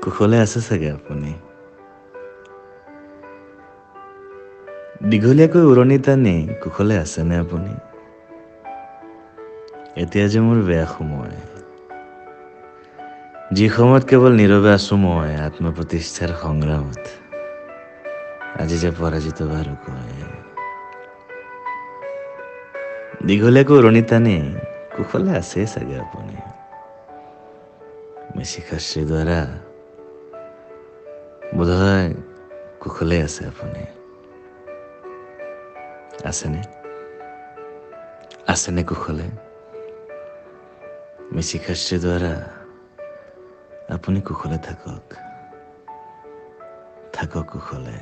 কুশলে আছে চাগে আপুনি? দীঘলীয়াকৈ উৰণি টানি কুশলে আছেনে আপুনি? এতিয়া যে মোৰ বেয়া সময়, যি সময়ত কেৱল নীৰৱে আছো মই আত্মপ্ৰতিষ্ঠাৰ সংগ্ৰামত, আজি যে পৰাজিত বাৰু কয়। দীঘলীয়াকৈ উৰণি টানি কুশলে আছে চাগে আপুনি? মিশিখাশ্ৰী দ্বাৰা বোধহয় কুশলে আছে আপুনি। আছেনে? আছেনে কুশলে? মিশিখাশ্ৰী দ্বাৰা আপুনি কুশলে থাকক, থাকক কুশলে।